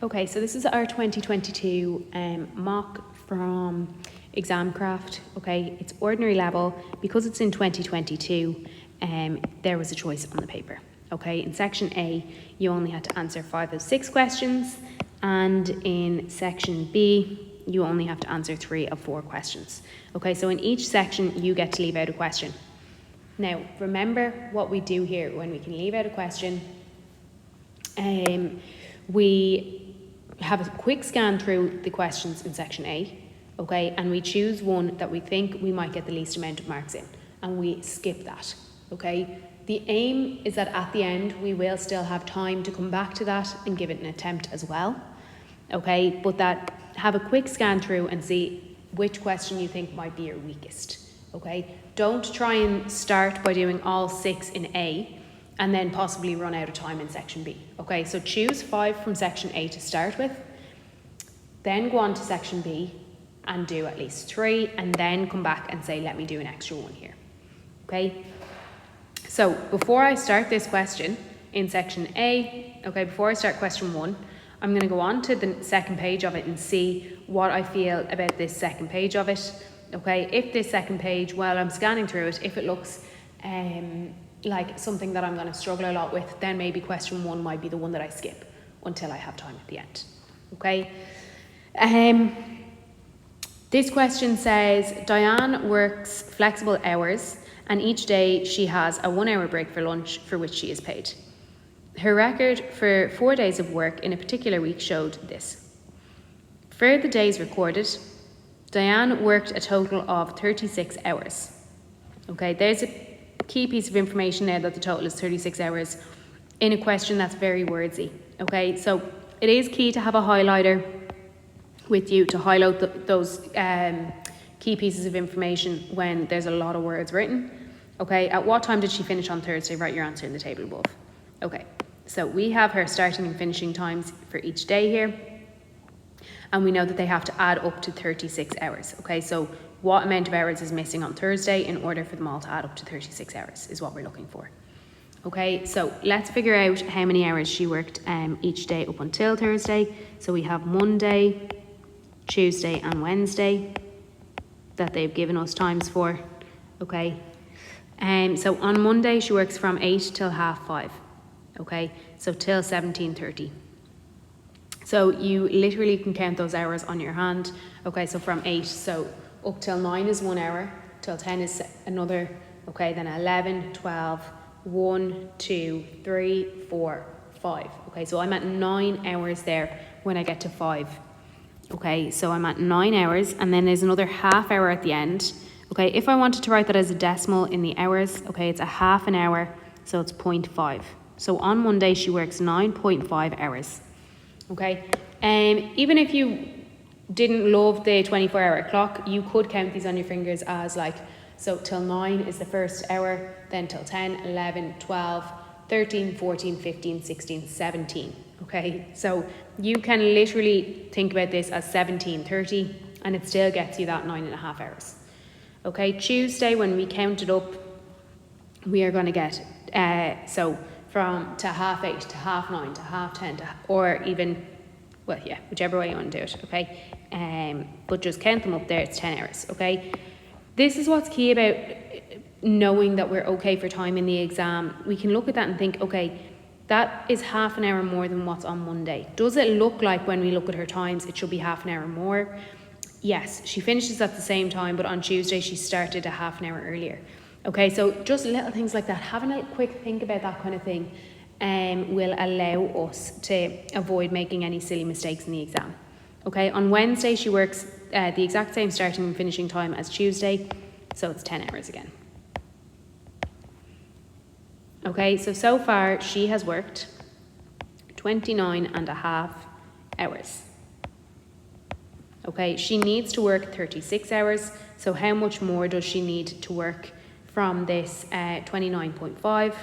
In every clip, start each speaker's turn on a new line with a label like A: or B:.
A: Okay, so this is our 2022 mock from ExamCraft. Okay, it's ordinary level. Because it's in 2022, there was a choice on the paper. Okay, in section A, you only had to answer 5 of 6 questions, and in section B, you only have to answer 3 of 4 questions. Okay, so in each section, you get to leave out a question. Now, remember what we do here when we can leave out a question. We have a quick scan through the questions in section A, okay, and we choose one that we think we might get the least amount of marks in, and we skip that, okay. The aim is that at the end we will still have time to come back to that and give it an attempt as well, okay, but that have a quick scan through and see which question you think might be your weakest, okay. Don't try and start by doing all 6 in A and then possibly run out of time in section B. Okay, so choose 5 from section A to start with, then go on to section B and do at least 3, and then come back and say, let me do an extra one here. Okay, so before I start this question in section A, okay, before I start question 1, I'm going to go on to the second page of it and see what I feel about this second page of it. Okay, if this second page, while I'm scanning through it, if it looks like something that I'm going to struggle a lot with, then maybe question 1 might be the one that I skip until I have time at the end. Okay. This question says, Diane works flexible hours and each day she has a 1-hour break for lunch for which she is paid. Her record for 4 days of work in a particular week showed this. For the days recorded, Diane worked a total of 36 hours. Okay, there's a key piece of information there that the total is 36 hours in a question that's very wordsy. Okay, so it is key to have a highlighter with you to highlight those key pieces of information when there's a lot of words written. Okay, at what time did she finish on Thursday? Write your answer in the table above. Okay, so we have her starting and finishing times for each day here, and we know that they have to add up to 36 hours. Okay, so what amount of hours is missing on Thursday in order for them all to add up to 36 hours is what we're looking for. Okay, so let's figure out how many hours she worked each day up until Thursday. So we have Monday, Tuesday and Wednesday that they've given us times for. Okay, so on Monday she works from 8 till 5:30. Okay, so till 17:30. So you literally can count those hours on your hand. Okay, so from 8, so up till 9 is 1 hour, till 10 is another, okay, then 11, 12, 1, 2, 3, 4, 5. Okay, so I'm at 9 hours there when I get to 5. Okay, so I'm at 9 hours, and then there's another half hour at the end. Okay, if I wanted to write that as a decimal in the hours, okay, it's a half an hour, so it's 0.5. So on Monday she works 9.5 hours. Okay, even if you didn't love the 24-hour clock, you could count these on your fingers as like, so till 9 is the first hour, then till 10, 11, 12, 13, 14, 15, 16, 17. Okay, so you can literally think about this as 17:30 and it still gets you that 9.5 hours. Okay, Tuesday, when we count it up, we are going to get, so from to 8:30 to 9:30 to 10:30 to, or even, well, yeah, whichever way you want to do it, okay? But just count them up there, it's 10 hours, okay? This is what's key about knowing that we're okay for time in the exam. We can look at that and think, okay, that is half an hour more than what's on Monday. Does it look like when we look at her times, it should be half an hour more? Yes, she finishes at the same time, but on Tuesday she started a half an hour earlier. Okay, so just little things like that. Having a quick think about that kind of thing will allow us to avoid making any silly mistakes in the exam. Okay, on Wednesday she works the exact same starting and finishing time as Tuesday, so it's 10 hours again. Okay, so far she has worked 29.5 hours. Okay, she needs to work 36 hours, so how much more does she need to work from this 29.5?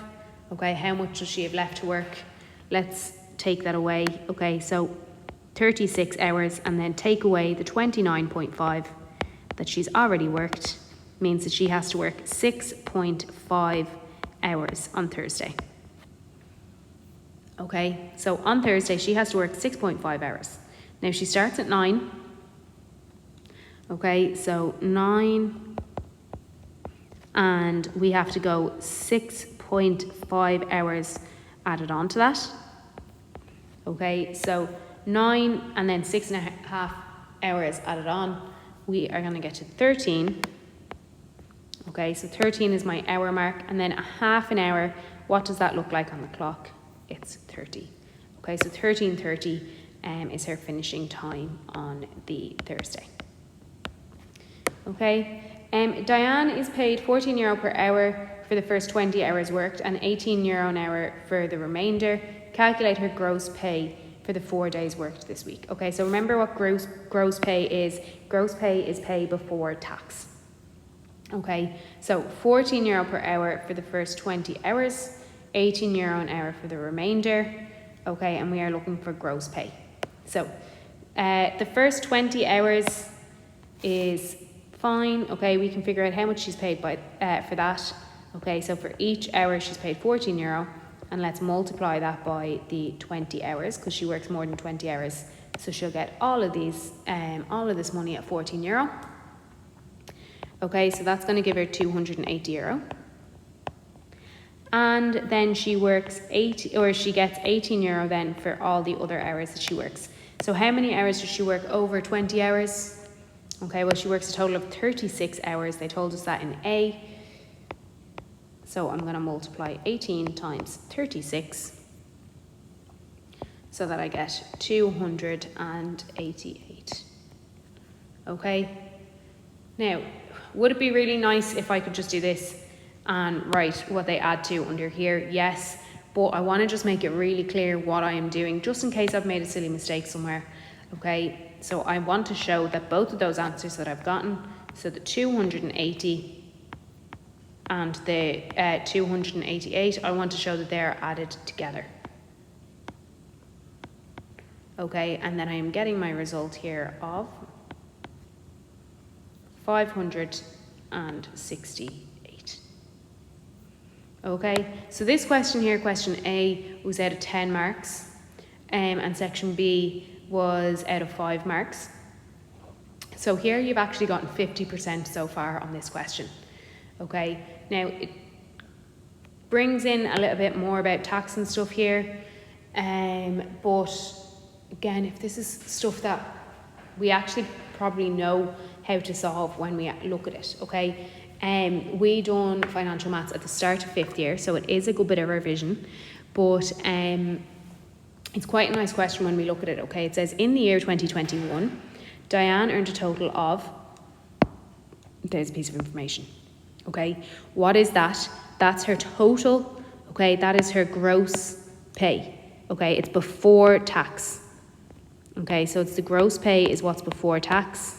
A: Okay, how much does she have left to work? Let's take that away. Okay, so 36 hours and then take away the 29.5 that she's already worked means that she has to work 6.5 hours on Thursday. Okay, so on Thursday, she has to work 6.5 hours. Now she starts at 9. Okay, so 9, and we have to go 6.5 hours added on to that. Okay, so 9 and then 6.5 hours added on, we are going to get to 13. Okay, so 13 is my hour mark, and then a half an hour, what does that look like on the clock? It's 30. Okay, so 13:30 is her finishing time on the Thursday. Okay, Diane is paid €14 per hour for the first 20 hours worked and €18 an hour for the remainder. Calculate her gross pay for the 4 days worked this week. Okay, so remember what gross pay is. Gross pay is pay before tax. Okay, so €14 per hour for the first 20 hours, €18 an hour for the remainder. Okay, and we are looking for gross pay. So the first 20 hours is fine. Okay, we can figure out how much she's paid by for that. Okay, so for each hour she's paid €14, and let's multiply that by the 20 hours because she works more than 20 hours. So she'll get all of this money at €14. Okay, so that's going to give her €280. And then she gets €18 then for all the other hours that she works. So how many hours does she work over 20 hours? Okay, well, she works a total of 36 hours. They told us that in A. So I'm going to multiply 18 times 36 so that I get 288. Okay. Now, would it be really nice if I could just do this and write what they add to under here? Yes, but I want to just make it really clear what I am doing, just in case I've made a silly mistake somewhere. Okay, so I want to show that both of those answers that I've gotten, so the 280 and the 288, I want to show that they're added together. Okay, and then I am getting my result here of 568. Okay, so this question here, question A, was out of 10 marks, and section B was out of 5 marks. So here you've actually gotten 50% so far on this question. Okay, now it brings in a little bit more about tax and stuff here, but again, if this is stuff that we actually probably know how to solve when we look at it, okay? We done financial maths at the start of 5th year, so it is a good bit of revision, but it's quite a nice question when we look at it, okay? It says, in the year 2021, Diane earned a total of, there's a piece of information, okay? What is that? That's her total, okay? That is her gross pay, okay? It's before tax, okay? So it's the gross pay is what's before tax.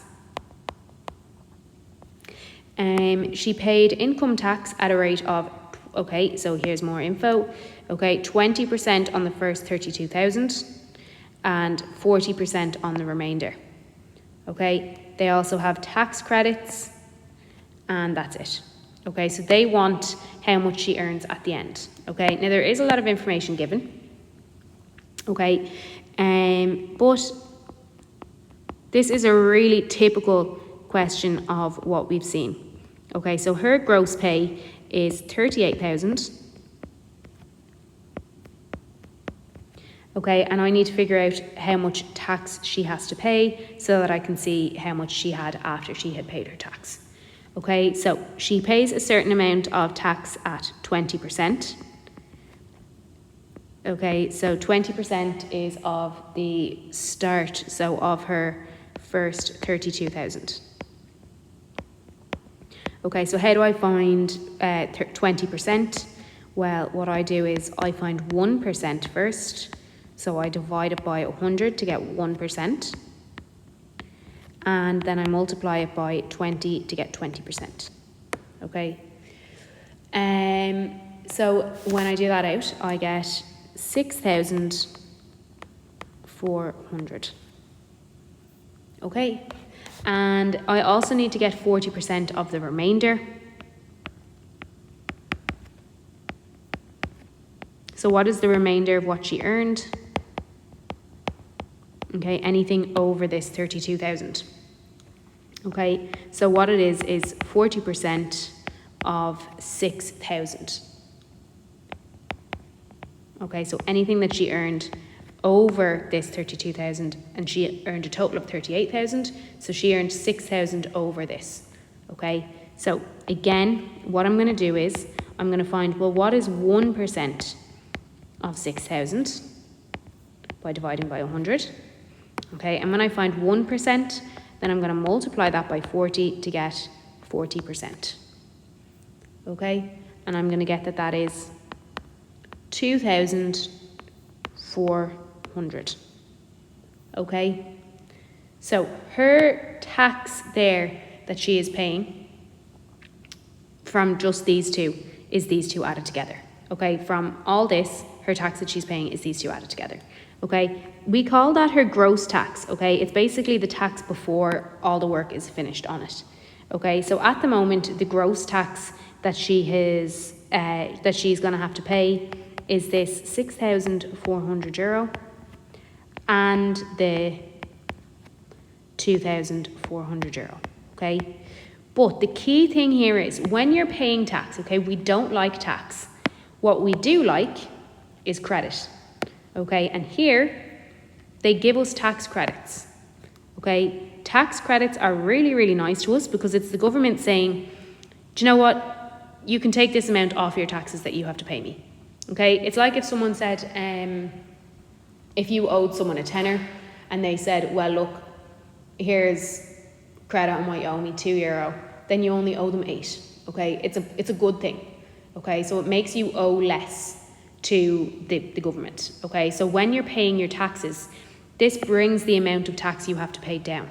A: She paid income tax at a rate of, okay, so here's more info, okay, 20% on the first 32,000 and 40% on the remainder, okay? They also have tax credits, and that's it, okay? So they want how much she earns at the end, okay? Now, there is a lot of information given, okay? But this is a really typical question of what we've seen. Okay, so her gross pay is 38,000. Okay, and I need to figure out how much tax she has to pay so that I can see how much she had after she had paid her tax. Okay, so she pays a certain amount of tax at 20%. Okay, so 20% is of the start, so of her first 32,000. Okay, so how do I find 20%? Well, what I do is I find 1% first. So I divide it by 100 to get 1%. And then I multiply it by 20 to get 20%. Okay. So when I do that out, I get 6,400. Okay. And I also need to get 40% of the remainder. So what is the remainder of what she earned? Okay, anything over this 32,000. Okay, so what it is 40% of 6,000. Okay, so anything that she earned over this 32,000, and she earned a total of 38,000, so she earned 6,000 over this. Okay, so again, what I'm going to do is I'm going to find, well, what is 1% of 6,000 by dividing by 100? Okay, and when I find 1%, then I'm going to multiply that by 40 to get 40%. Okay, and I'm going to get that is 2,400. Okay, so her tax there that she is paying from just these two is these two added together. Okay, from all this, her tax that she's paying is these two added together. Okay, we call that her gross tax. Okay, it's basically the tax before all the work is finished on it. Okay, so at the moment, the gross tax that she has that she's going to have to pay is this €6,400 and the €2,400. Okay, but the key thing here is when you're paying tax. Okay, we don't like tax. What we do like is credit. Okay, and here they give us tax credits. Okay, tax credits are really, really nice to us because it's the government saying, do you know what? You can take this amount off your taxes that you have to pay me. Okay, it's like if someone said, if you owed someone a tenner and they said, well, look, here's credit on what you owe me, €2, then you only owe them 8. Okay, it's a good thing. Okay, so it makes you owe less to the government. Okay, so when you're paying your taxes, this brings the amount of tax you have to pay down.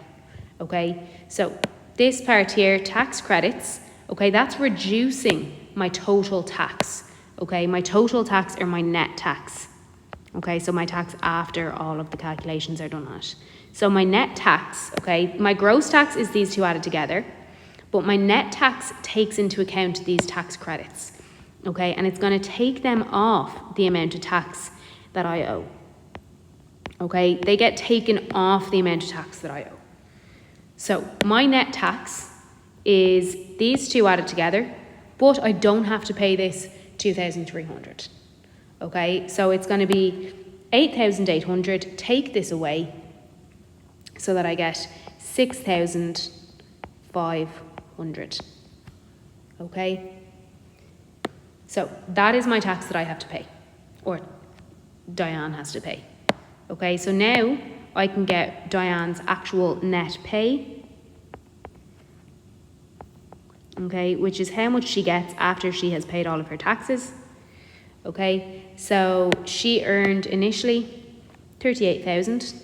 A: Okay, so this part here, tax credits, okay, that's reducing my total tax. Okay, my total tax or my net tax. Okay, so my tax after all of the calculations are done on it. So my net tax, okay, my gross tax is these two added together, but my net tax takes into account these tax credits. Okay, and it's going to take them off the amount of tax that I owe. Okay, they get taken off the amount of tax that I owe. So my net tax is these two added together, but I don't have to pay this 2,300. Okay, so it's going to be 8,800. Take this away so that I get 6,500. Okay. So that is my tax that I have to pay, or Diane has to pay. Okay, so now I can get Diane's actual net pay, okay, which is how much she gets after she has paid all of her taxes. Okay, so she earned initially 38,000.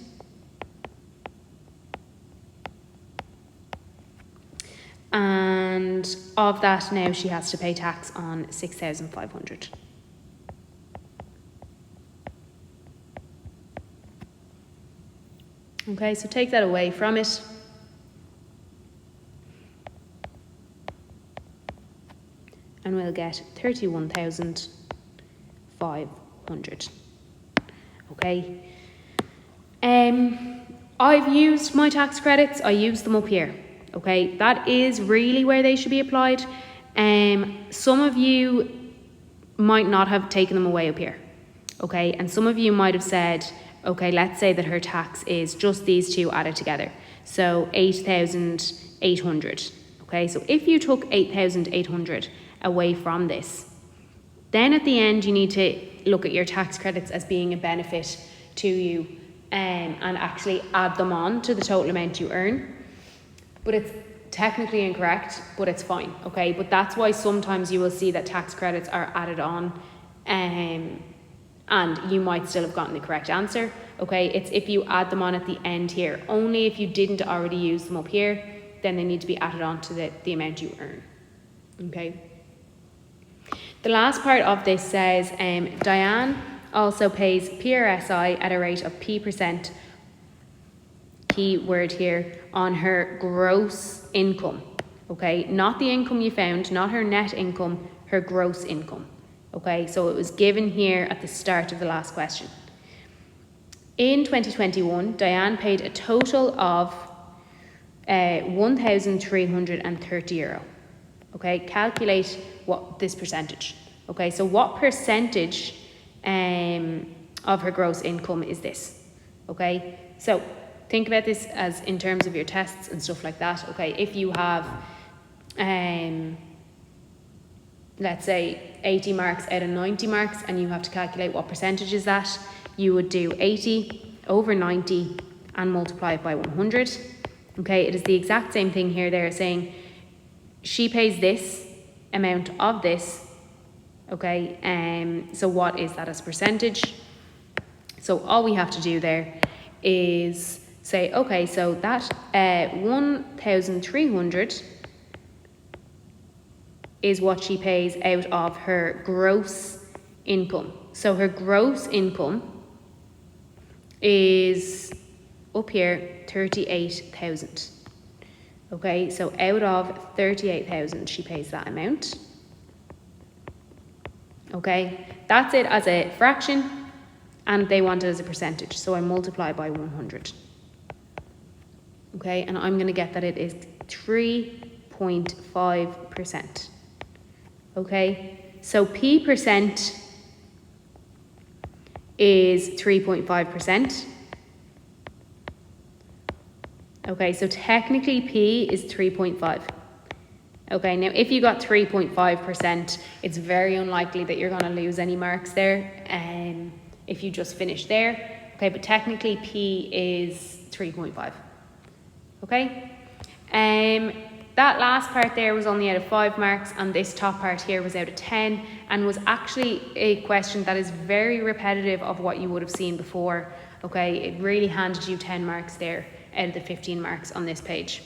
A: And of that now she has to pay tax on 6,500. Okay, so take that away from it. And we'll get 31,500. Okay. I've used my tax credits. I use them up here. Okay, that is really where they should be applied. Some of you might not have taken them away up here. Okay, and some of you might have said, okay, let's say that her tax is just these two added together. So 8,800. Okay, so if you took 8,800 away from this, then at the end you need to look at your tax credits as being a benefit to you, and actually add them on to the total amount you earn. But it's technically incorrect, but it's fine, okay? But that's why sometimes you will see that tax credits are added on, and you might still have gotten the correct answer, okay? It's if you add them on at the end here. Only if you didn't already use them up here, then they need to be added on to the amount you earn, okay? The last part of this says, Diane also pays PRSI at a rate of P%, key word here, on her gross income, okay? Not the income you found, not her net income, her gross income, Okay, so it was given here at the start of the last question. In 2021, Diane paid a total of €1,330. Okay, calculate what this percentage. Okay, so what percentage of her gross income is this? Okay, so think about this as in terms of your tests and stuff like that. Okay, if you have, let's say 80 marks out of 90 marks and you have to calculate what percentage is that, you would do 80 over 90 and multiply it by 100. Okay, it is the exact same thing here. They're saying she pays this amount of this. Okay, so what is that as percentage? So all we have to do there is say, okay, so that 1,300 is what she pays out of her gross income. So her gross income is up here 38,000. Okay, so out of 38,000 she pays that amount. Okay, that's it as a fraction, and they want it as a percentage, so I multiply by 100. Okay, and I'm going to get that it is 3.5%. Okay, so P% is 3.5%. Okay, so technically P is 3.5. Okay, now if you got 3.5%, it's very unlikely that you're going to lose any marks there if you just finish there. Okay, but technically P is 3.5. Okay, that last part there was only out of 5 marks, and this top part here was out of 10, and was actually a question that is very repetitive of what you would have seen before. Okay, it really handed you 10 marks there out of the 15 marks on this page.